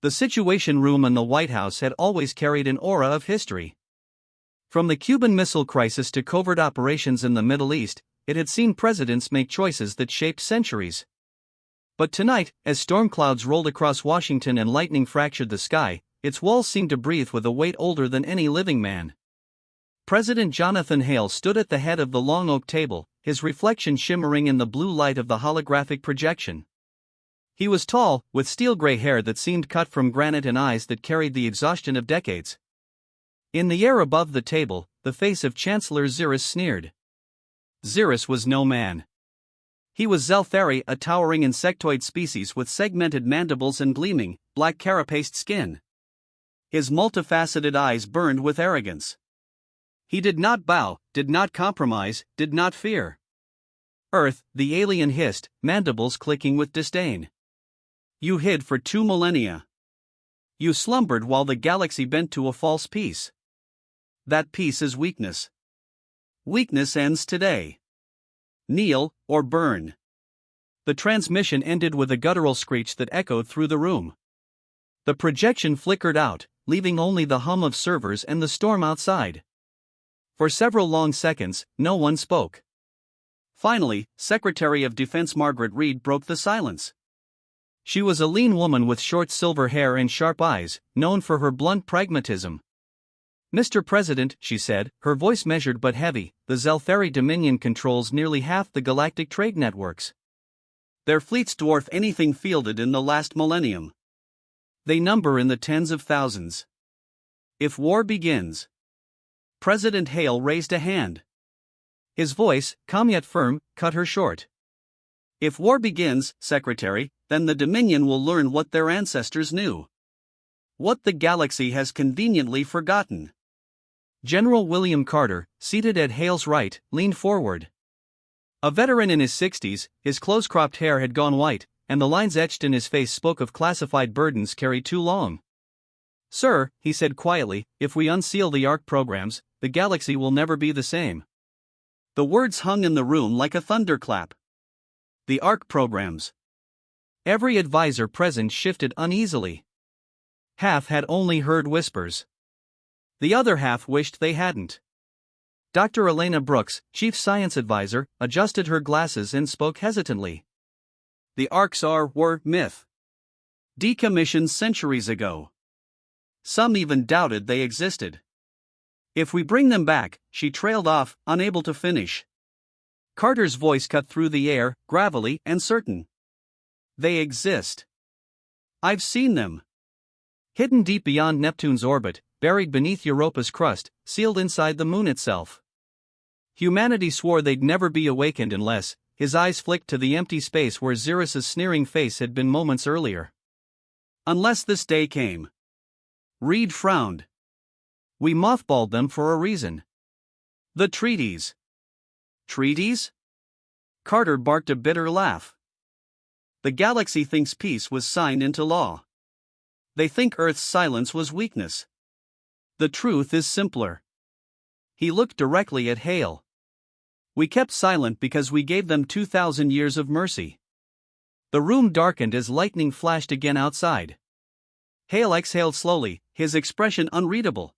The Situation Room in the White House had always carried an aura of history. From the Cuban Missile Crisis to covert operations in the Middle East, it had seen presidents make choices that shaped centuries. But tonight, as storm clouds rolled across Washington and lightning fractured the sky, its walls seemed to breathe with a weight older than any living man. President Jonathan Hale stood at the head of the long oak table, his reflection shimmering in the blue light of the holographic projection. He was tall, with steel-gray hair that seemed cut from granite and eyes that carried the exhaustion of decades. In the air above the table, the face of Chancellor Xeris sneered. Xeris was no man. He was Zelthari, a towering insectoid species with segmented mandibles and gleaming, black carapaced skin. His multifaceted eyes burned with arrogance. He did not bow, did not compromise, did not fear. Earth, the alien hissed, mandibles clicking with disdain. You hid for 2 millennia. You slumbered while the galaxy bent to a false peace. That peace is weakness. Weakness ends today. Kneel, or burn. The transmission ended with a guttural screech that echoed through the room. The projection flickered out, leaving only the hum of servers and the storm outside. For several long seconds, no one spoke. Finally, Secretary of Defense Margaret Reed broke the silence. She was a lean woman with short silver hair and sharp eyes, known for her blunt pragmatism. Mr. President, she said, her voice measured but heavy, the Zelthari Dominion controls nearly half the galactic trade networks. Their fleets dwarf anything fielded in the last millennium. They number in the tens of thousands. If war begins. President Hale raised a hand. His voice, calm yet firm, cut her short. If war begins, Secretary, then the Dominion will learn what their ancestors knew. What the galaxy has conveniently forgotten. General William Carter, seated at Hale's right, leaned forward. A veteran in his 60s, his close-cropped hair had gone white, and the lines etched in his face spoke of classified burdens carried too long. Sir, he said quietly, if we unseal the ARC programs, the galaxy will never be the same. The words hung in the room like a thunderclap. The ARC programs. Every advisor present shifted uneasily. Half had only heard whispers. The other half wished they hadn't. Dr. Elena Brooks, chief science advisor, adjusted her glasses and spoke hesitantly. The ARCs were myth. Decommissioned centuries ago. Some even doubted they existed. If we bring them back, she trailed off, unable to finish. Carter's voice cut through the air, gravelly and certain. They exist. I've seen them. Hidden deep beyond Neptune's orbit, buried beneath Europa's crust, sealed inside the moon itself. Humanity swore they'd never be awakened unless, his eyes flicked to the empty space where Xeris's sneering face had been moments earlier. Unless this day came. Reed frowned. We mothballed them for a reason. The treaties. Treaties? Carter barked a bitter laugh. The galaxy thinks peace was signed into law. They think Earth's silence was weakness. The truth is simpler. He looked directly at Hale. We kept silent because we gave them 2,000 years of mercy. The room darkened as lightning flashed again outside. Hale exhaled slowly, his expression unreadable.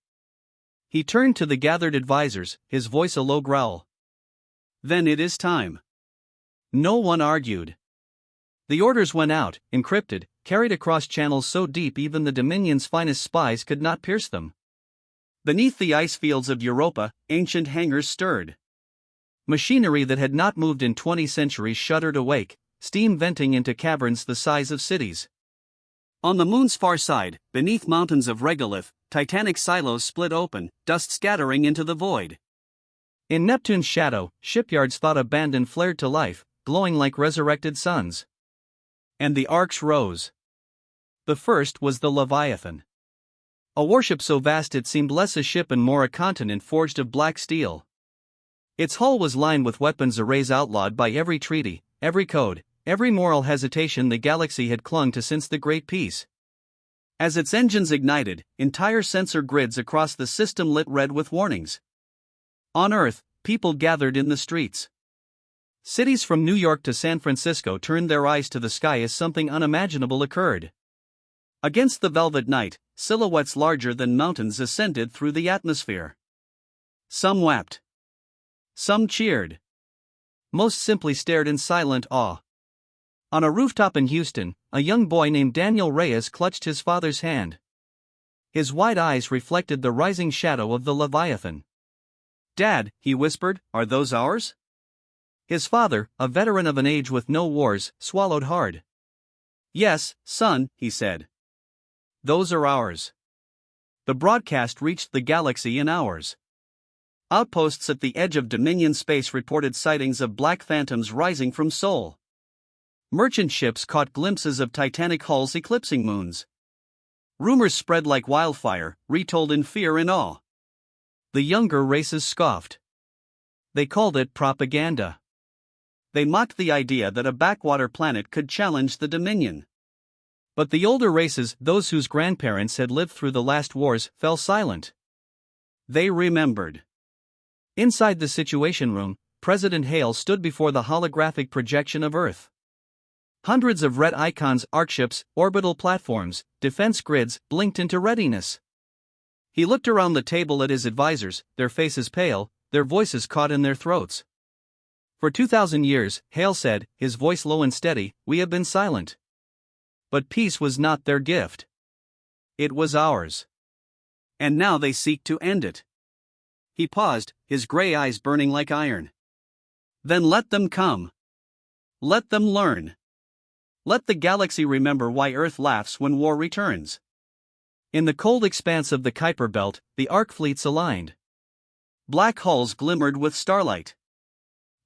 He turned to the gathered advisors, his voice a low growl. Then it is time. No one argued. The orders went out, encrypted, carried across channels so deep even the Dominion's finest spies could not pierce them. Beneath the ice fields of Europa, ancient hangars stirred. Machinery that had not moved in 20 centuries shuddered awake, steam venting into caverns the size of cities. On the moon's far side, beneath mountains of regolith, titanic silos split open, dust scattering into the void. In Neptune's shadow, shipyards thought abandoned flared to life, glowing like resurrected suns. And the arcs rose. The first was the Leviathan. A warship so vast it seemed less a ship and more a continent forged of black steel. Its hull was lined with weapons arrays outlawed by every treaty, every code, every moral hesitation the galaxy had clung to since the Great Peace. As its engines ignited, entire sensor grids across the system lit red with warnings. On Earth, people gathered in the streets. Cities from New York to San Francisco turned their eyes to the sky as something unimaginable occurred. Against the velvet night, silhouettes larger than mountains ascended through the atmosphere. Some wept. Some cheered. Most simply stared in silent awe. On a rooftop in Houston, a young boy named Daniel Reyes clutched his father's hand. His wide eyes reflected the rising shadow of the Leviathan. "Dad," he whispered, "are those ours?" His father, a veteran of an age with no wars, swallowed hard. "Yes, son," he said. "Those are ours." The broadcast reached the galaxy in hours. Outposts at the edge of Dominion space reported sightings of black phantoms rising from Sol. Merchant ships caught glimpses of titanic hulls eclipsing moons. Rumors spread like wildfire, retold in fear and awe. The younger races scoffed. They called it propaganda. They mocked the idea that a backwater planet could challenge the Dominion. But the older races, those whose grandparents had lived through the last wars, fell silent. They remembered. Inside the Situation Room, President Hale stood before the holographic projection of Earth. Hundreds of red icons, arcships, orbital platforms, defense grids, blinked into readiness. He looked around the table at his advisors, their faces pale, their voices caught in their throats. "For 2,000 years," Hale said, his voice low and steady, "we have been silent. But peace was not their gift. It was ours. And now they seek to end it." He paused, his gray eyes burning like iron. "Then let them come. Let them learn. Let the galaxy remember why Earth laughs when war returns." In the cold expanse of the Kuiper Belt, the arc fleets aligned. Black hulls glimmered with starlight.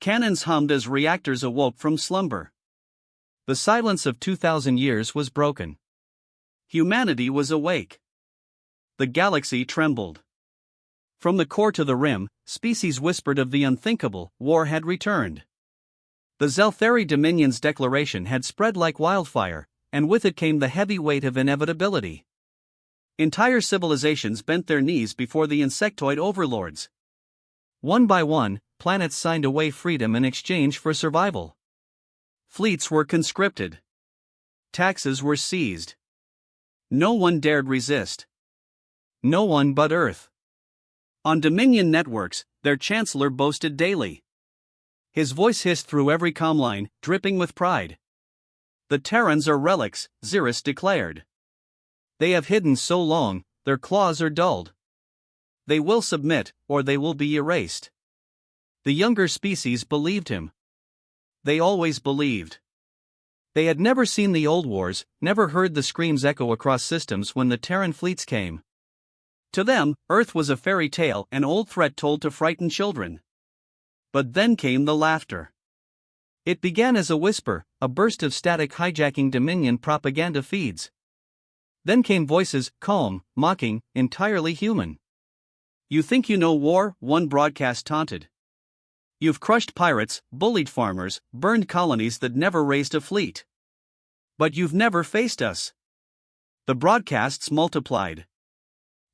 Cannons hummed as reactors awoke from slumber. The silence of 2,000 years was broken. Humanity was awake. The galaxy trembled. From the core to the rim, species whispered of the unthinkable. War had returned. The Zeltheri Dominion's declaration had spread like wildfire, and with it came the heavy weight of inevitability. Entire civilizations bent their knees before the insectoid overlords. One by one, planets signed away freedom in exchange for survival. Fleets were conscripted. Taxes were seized. No one dared resist. No one but Earth. On Dominion networks, their chancellor boasted daily. His voice hissed through every commline, dripping with pride. "The Terrans are relics," Xeris declared. "They have hidden so long, their claws are dulled. They will submit, or they will be erased." The younger species believed him. They always believed. They had never seen the old wars, never heard the screams echo across systems when the Terran fleets came. To them, Earth was a fairy tale, an old threat told to frighten children. But then came the laughter. It began as a whisper, a burst of static hijacking Dominion propaganda feeds. Then came voices, calm, mocking, entirely human. "You think you know war?" one broadcast taunted. "You've crushed pirates, bullied farmers, burned colonies that never raised a fleet. But you've never faced us." The broadcasts multiplied.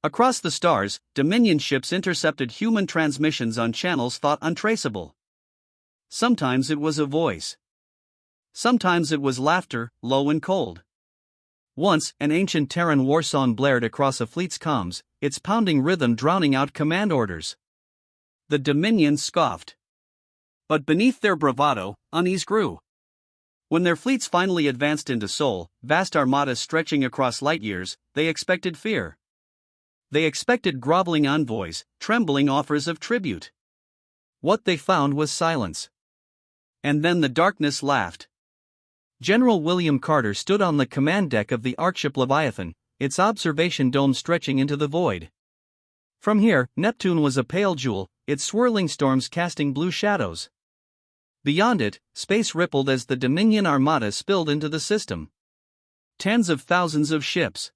Across the stars, Dominion ships intercepted human transmissions on channels thought untraceable. Sometimes it was a voice. Sometimes it was laughter, low and cold. Once, an ancient Terran war song blared across a fleet's comms, its pounding rhythm drowning out command orders. The Dominion scoffed. But beneath their bravado, unease grew. When their fleets finally advanced into Sol, vast armadas stretching across light years, they expected fear. They expected groveling envoys, trembling offers of tribute. What they found was silence. And then the darkness laughed. General William Carter stood on the command deck of the Arcship Leviathan, its observation dome stretching into the void. From here, Neptune was a pale jewel, its swirling storms casting blue shadows. Beyond it, space rippled as the Dominion Armada spilled into the system. Tens of thousands of ships.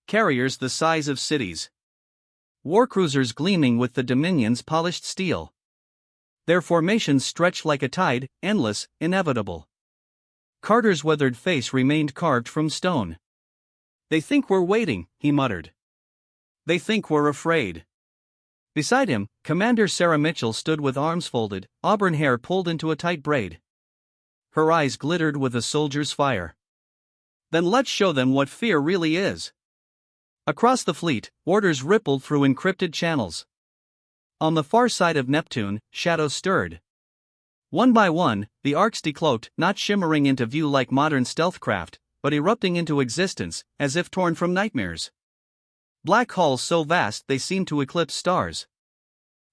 Carriers the size of cities. Warcruisers gleaming with the Dominion's polished steel. Their formations stretched like a tide, endless, inevitable. Carter's weathered face remained carved from stone. "They think we're waiting," he muttered. "They think we're afraid." Beside him, Commander Sarah Mitchell stood with arms folded, auburn hair pulled into a tight braid. Her eyes glittered with a soldier's fire. Then let's show them what fear really is. Across the fleet, orders rippled through encrypted channels. On the far side of Neptune, shadows stirred. One by one, the arcs decloaked, not shimmering into view like modern stealth craft, but erupting into existence, as if torn from nightmares. Black holes so vast they seemed to eclipse stars.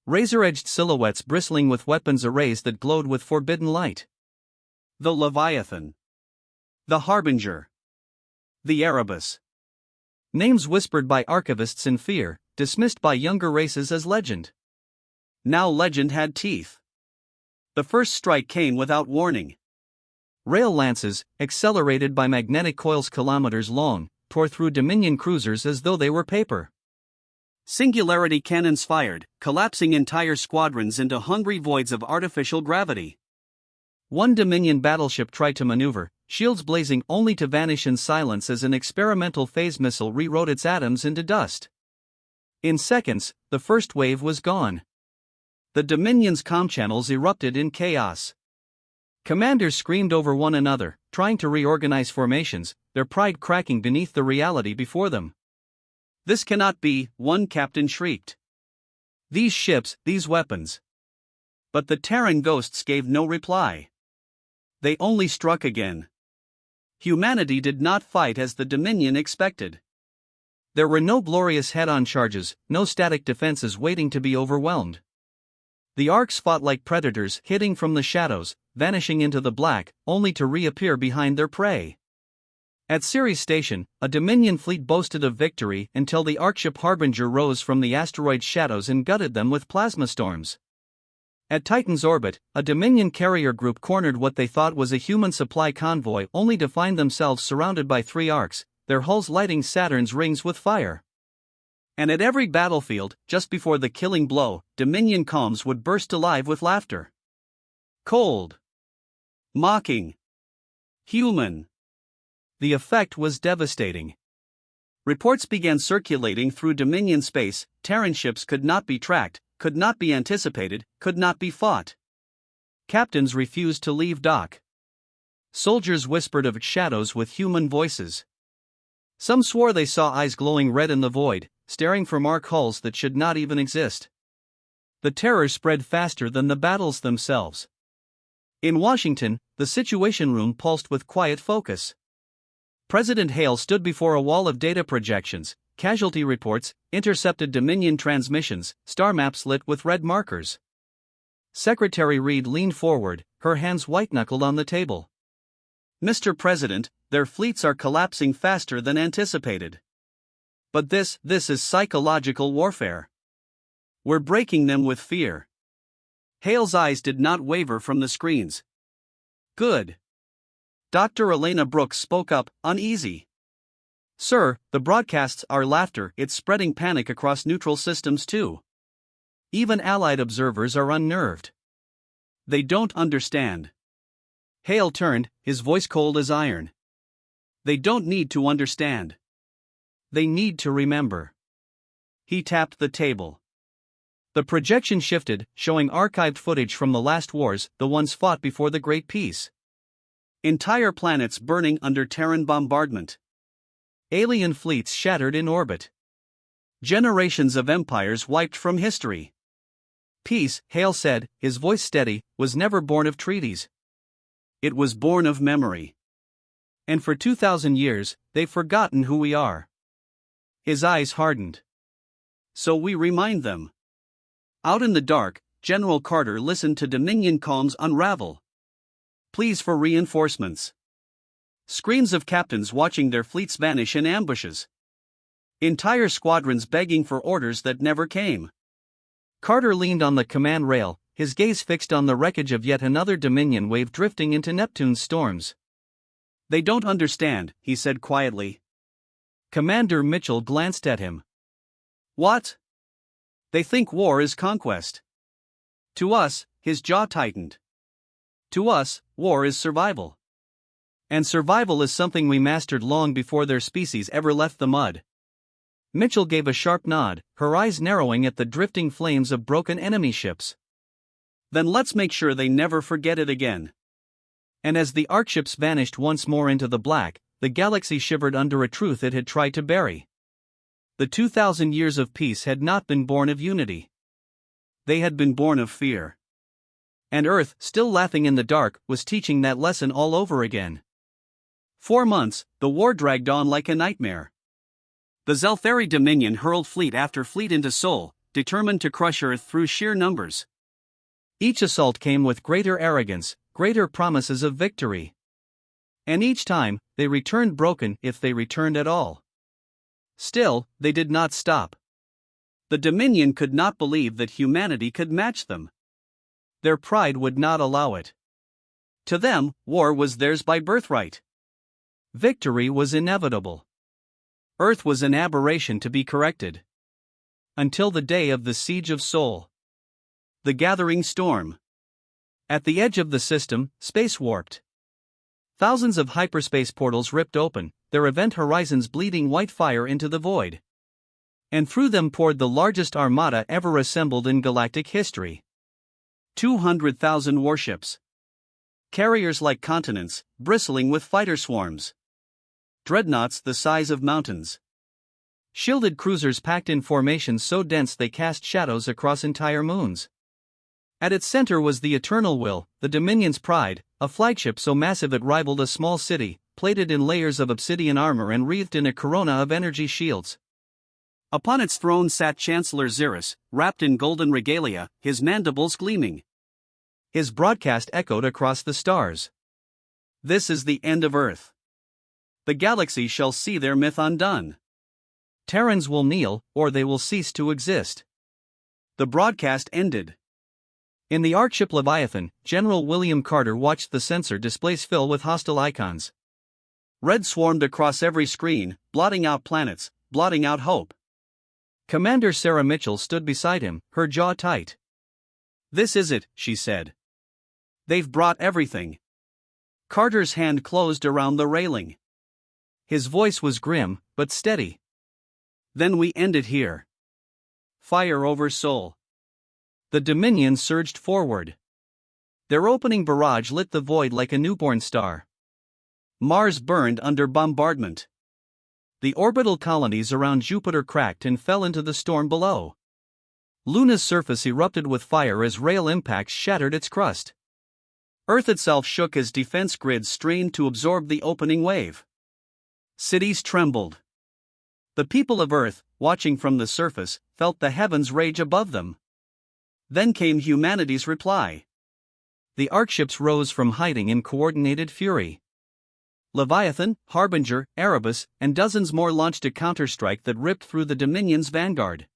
Razor-edged silhouettes bristling with weapons arrays that glowed with forbidden light. The Leviathan. The Harbinger. The Erebus. Names whispered by archivists in fear, dismissed by younger races as legend. Now legend had teeth. The first strike came without warning. Rail lances, accelerated by magnetic coils kilometers long, tore through Dominion cruisers as though they were paper. Singularity cannons fired, collapsing entire squadrons into hungry voids of artificial gravity. One Dominion battleship tried to maneuver, shields blazing only to vanish in silence as an experimental phase missile rewrote its atoms into dust. In seconds, the first wave was gone. The Dominion's comm channels erupted in chaos. Commanders screamed over one another, trying to reorganize formations, their pride cracking beneath the reality before them. This cannot be, one captain shrieked. These ships, these weapons. But the Terran ghosts gave no reply. They only struck again. Humanity did not fight as the Dominion expected. There were no glorious head-on charges, no static defenses waiting to be overwhelmed. The arcs fought like predators, hitting from the shadows, vanishing into the black, only to reappear behind their prey. At Ceres Station, a Dominion fleet boasted of victory until the Arcship Harbinger rose from the asteroid's shadows and gutted them with plasma storms. At Titan's orbit, a Dominion carrier group cornered what they thought was a human supply convoy only to find themselves surrounded by 3 arcs, their hulls lighting Saturn's rings with fire. And at every battlefield, just before the killing blow, Dominion comms would burst alive with laughter. Cold. Mocking. Human. The effect was devastating. Reports began circulating through Dominion space. Terran ships could not be tracked, could not be anticipated, could not be fought. Captains refused to leave dock. Soldiers whispered of shadows with human voices. Some swore they saw eyes glowing red in the void, staring from arc hulls that should not even exist. The terror spread faster than the battles themselves. In Washington, the Situation Room pulsed with quiet focus. President Hale stood before a wall of data projections, casualty reports, intercepted Dominion transmissions, star maps lit with red markers. Secretary Reed leaned forward, her hands white-knuckled on the table. Mr. President, their fleets are collapsing faster than anticipated. But this is psychological warfare. We're breaking them with fear. Hale's eyes did not waver from the screens. Good. Dr. Elena Brooks spoke up, uneasy. Sir, the broadcasts are laughter, it's spreading panic across neutral systems too. Even Allied observers are unnerved. They don't understand. Hale turned, his voice cold as iron. They don't need to understand. They need to remember. He tapped the table. The projection shifted, showing archived footage from the last wars, the ones fought before the Great Peace. Entire planets burning under Terran bombardment. Alien fleets shattered in orbit. Generations of empires wiped from history. Peace, Hale said, his voice steady, was never born of treaties. It was born of memory. And for 2,000 years, they've forgotten who we are. His eyes hardened. So we remind them. Out in the dark, General Carter listened to Dominion comms unravel. Pleas for reinforcements. Screams of captains watching their fleets vanish in ambushes. Entire squadrons begging for orders that never came. Carter leaned on the command rail, his gaze fixed on the wreckage of yet another Dominion wave drifting into Neptune's storms. They don't understand, he said quietly. Commander Mitchell glanced at him. What? They think war is conquest. To us, his jaw tightened. To us, war is survival. And survival is something we mastered long before their species ever left the mud. Mitchell gave a sharp nod, her eyes narrowing at the drifting flames of broken enemy ships. Then let's make sure they never forget it again. And as the arcships vanished once more into the black, the galaxy shivered under a truth it had tried to bury. The 2,000 years of peace had not been born of unity. They had been born of fear. And Earth, still laughing in the dark, was teaching that lesson all over again. 4 months, the war dragged on like a nightmare. The Zelthari Dominion hurled fleet after fleet into Sol, determined to crush Earth through sheer numbers. Each assault came with greater arrogance, greater promises of victory. And each time, they returned broken, if they returned at all. Still, they did not stop. The Dominion could not believe that humanity could match them. Their pride would not allow it. To them, war was theirs by birthright. Victory was inevitable. Earth was an aberration to be corrected. Until the day of the siege of Sol. The gathering storm. At the edge of the system, space warped. Thousands of hyperspace portals ripped open, their event horizons bleeding white fire into the void. And through them poured the largest armada ever assembled in galactic history. 200,000 warships. Carriers like continents, bristling with fighter swarms. Dreadnoughts the size of mountains. Shielded cruisers packed in formations so dense they cast shadows across entire moons. At its center was the Eternal Will, the Dominion's pride, a flagship so massive it rivaled a small city, plated in layers of obsidian armor and wreathed in a corona of energy shields. Upon its throne sat Chancellor Xeris, wrapped in golden regalia, his mandibles gleaming. His broadcast echoed across the stars. This is the end of Earth. The galaxy shall see their myth undone. Terrans will kneel, or they will cease to exist. The broadcast ended. In the Archship Leviathan, General William Carter watched the sensor displays fill with hostile icons. Red swarmed across every screen, blotting out planets, blotting out hope. Commander Sarah Mitchell stood beside him, her jaw tight. "This is it," she said. "They've brought everything." Carter's hand closed around the railing. His voice was grim, but steady. "Then we end it here. Fire over Sol." The Dominion surged forward. Their opening barrage lit the void like a newborn star. Mars burned under bombardment. The orbital colonies around Jupiter cracked and fell into the storm below. Luna's surface erupted with fire as rail impacts shattered its crust. Earth itself shook as defense grids strained to absorb the opening wave. Cities trembled. The people of Earth, watching from the surface, felt the heavens rage above them. Then came humanity's reply. The Arcships rose from hiding in coordinated fury. Leviathan, Harbinger, Erebus, and dozens more launched a counterstrike that ripped through the Dominion's vanguard.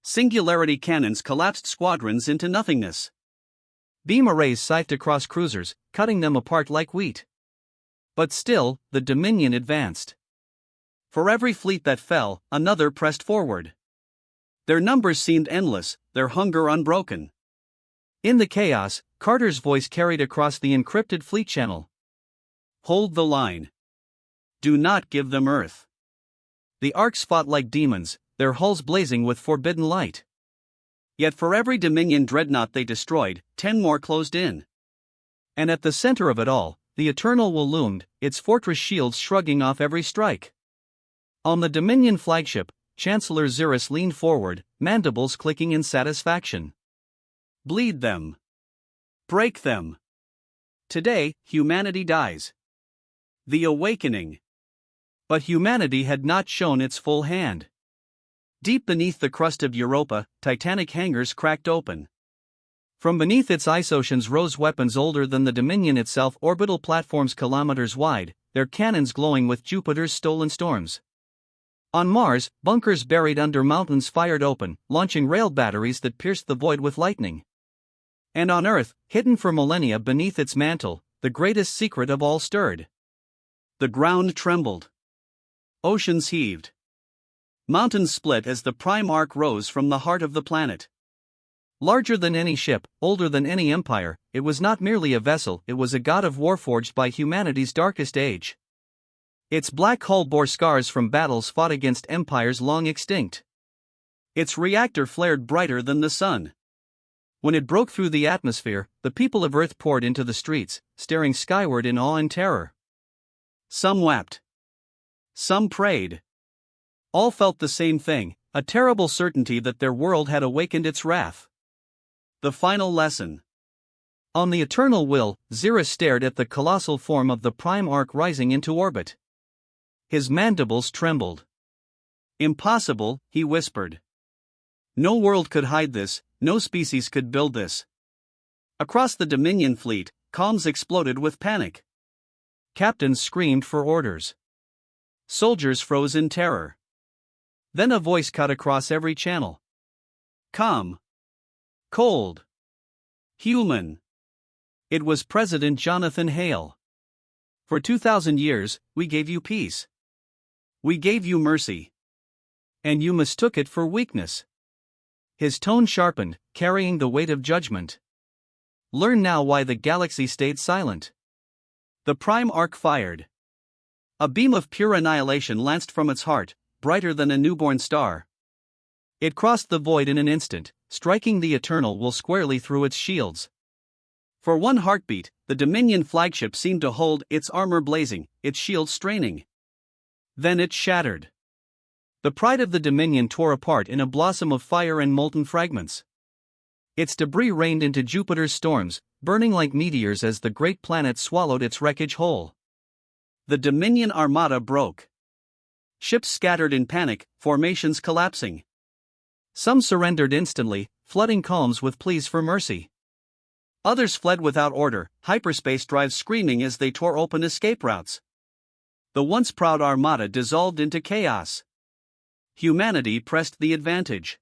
Singularity cannons collapsed squadrons into nothingness. Beam arrays scythed across cruisers, cutting them apart like wheat. But still, the Dominion advanced. For every fleet that fell, another pressed forward. Their numbers seemed endless, their hunger unbroken. In the chaos, Carter's voice carried across the encrypted fleet channel. "Hold the line. Do not give them Earth." The Arcs fought like demons, their hulls blazing with forbidden light. Yet for every Dominion dreadnought they destroyed, 10 more closed in. And at the center of it all, the Eternal Will loomed, its fortress shields shrugging off every strike. On the Dominion flagship, Chancellor Xeris leaned forward, mandibles clicking in satisfaction. "Bleed them. Break them. Today, humanity dies." The awakening. But humanity had not shown its full hand. Deep beneath the crust of Europa, titanic hangars cracked open. From beneath its ice oceans rose weapons older than the Dominion itself, orbital platforms kilometers wide, their cannons glowing with Jupiter's stolen storms. On Mars, bunkers buried under mountains fired open, launching rail batteries that pierced the void with lightning. And on Earth, hidden for millennia beneath its mantle, the greatest secret of all stirred. The ground trembled. Oceans heaved. Mountains split as the prime arc rose from the heart of the planet. Larger than any ship, older than any empire, it was not merely a vessel, it was a god of war forged by humanity's darkest age. Its black hull bore scars from battles fought against empires long extinct. Its reactor flared brighter than the sun. When it broke through the atmosphere, the people of Earth poured into the streets, staring skyward in awe and terror. Some wept. Some prayed. All felt the same thing, a terrible certainty that their world had awakened its wrath. The final lesson. On the eternal will, Xerxes stared at the colossal form of the prime arc rising into orbit. His mandibles trembled. Impossible, he whispered. No world could hide this, no species could build this. Across the Dominion fleet, comms exploded with panic. Captains screamed for orders. Soldiers froze in terror. Then a voice cut across every channel. Calm. Cold. Human. It was President Jonathan Hale. For 2,000 years, we gave you peace. We gave you mercy. And you mistook it for weakness. His tone sharpened, carrying the weight of judgment. Learn now why the galaxy stayed silent. The prime arc fired. A beam of pure annihilation lanced from its heart, brighter than a newborn star. It crossed the void in an instant, striking the eternal will squarely through its shields. For one heartbeat, the Dominion flagship seemed to hold its armor blazing, its shields straining. Then it shattered. The pride of the Dominion tore apart in a blossom of fire and molten fragments. Its debris rained into Jupiter's storms, burning like meteors as the great planet swallowed its wreckage whole. The Dominion armada broke. Ships scattered in panic, formations collapsing. Some surrendered instantly, flooding calms with pleas for mercy. Others fled without order, hyperspace drives screaming as they tore open escape routes. The once proud armada dissolved into chaos. Humanity pressed the advantage.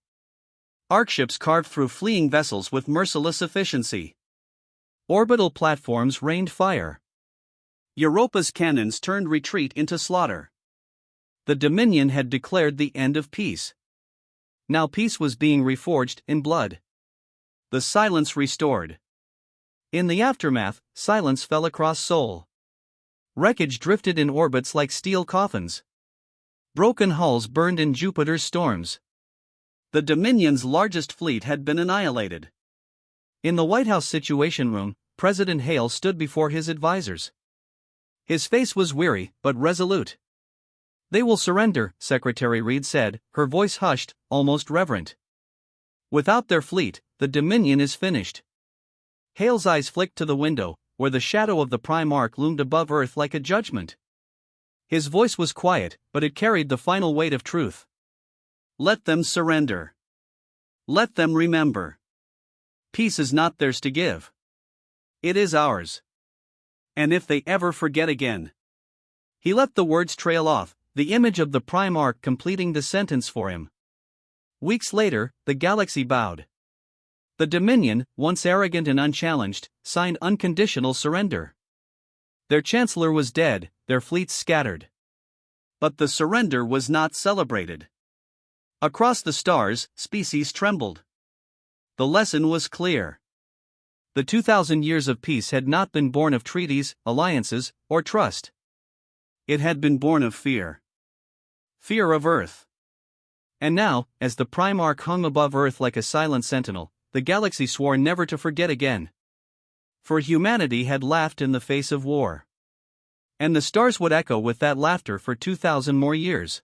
Arcships carved through fleeing vessels with merciless efficiency. Orbital platforms rained fire. Europa's cannons turned retreat into slaughter. The Dominion had declared the end of peace. Now peace was being reforged in blood. The silence restored. In the aftermath, silence fell across Sol. Wreckage drifted in orbits like steel coffins. Broken hulls burned in Jupiter's storms. The Dominion's largest fleet had been annihilated. In the White House Situation Room, President Hale stood before his advisors. His face was weary, but resolute. They will surrender, Secretary Reed said, her voice hushed, almost reverent. Without their fleet, the Dominion is finished. Hale's eyes flicked to the window, where the shadow of the prime arc loomed above Earth like a judgment. His voice was quiet, but it carried the final weight of truth. Let them surrender. Let them remember. Peace is not theirs to give. It is ours. And if they ever forget again. He let the words trail off, the image of the prime arc completing the sentence for him. Weeks later, the galaxy bowed. The Dominion, once arrogant and unchallenged, signed unconditional surrender. Their chancellor was dead, their fleets scattered. But the surrender was not celebrated. Across the stars, species trembled. The lesson was clear. The 2,000 years of peace had not been born of treaties, alliances, or trust. It had been born of fear. Fear of Earth. And now, as the prime arc hung above Earth like a silent sentinel, the galaxy swore never to forget again. For humanity had laughed in the face of war. And the stars would echo with that laughter for 2,000 more years.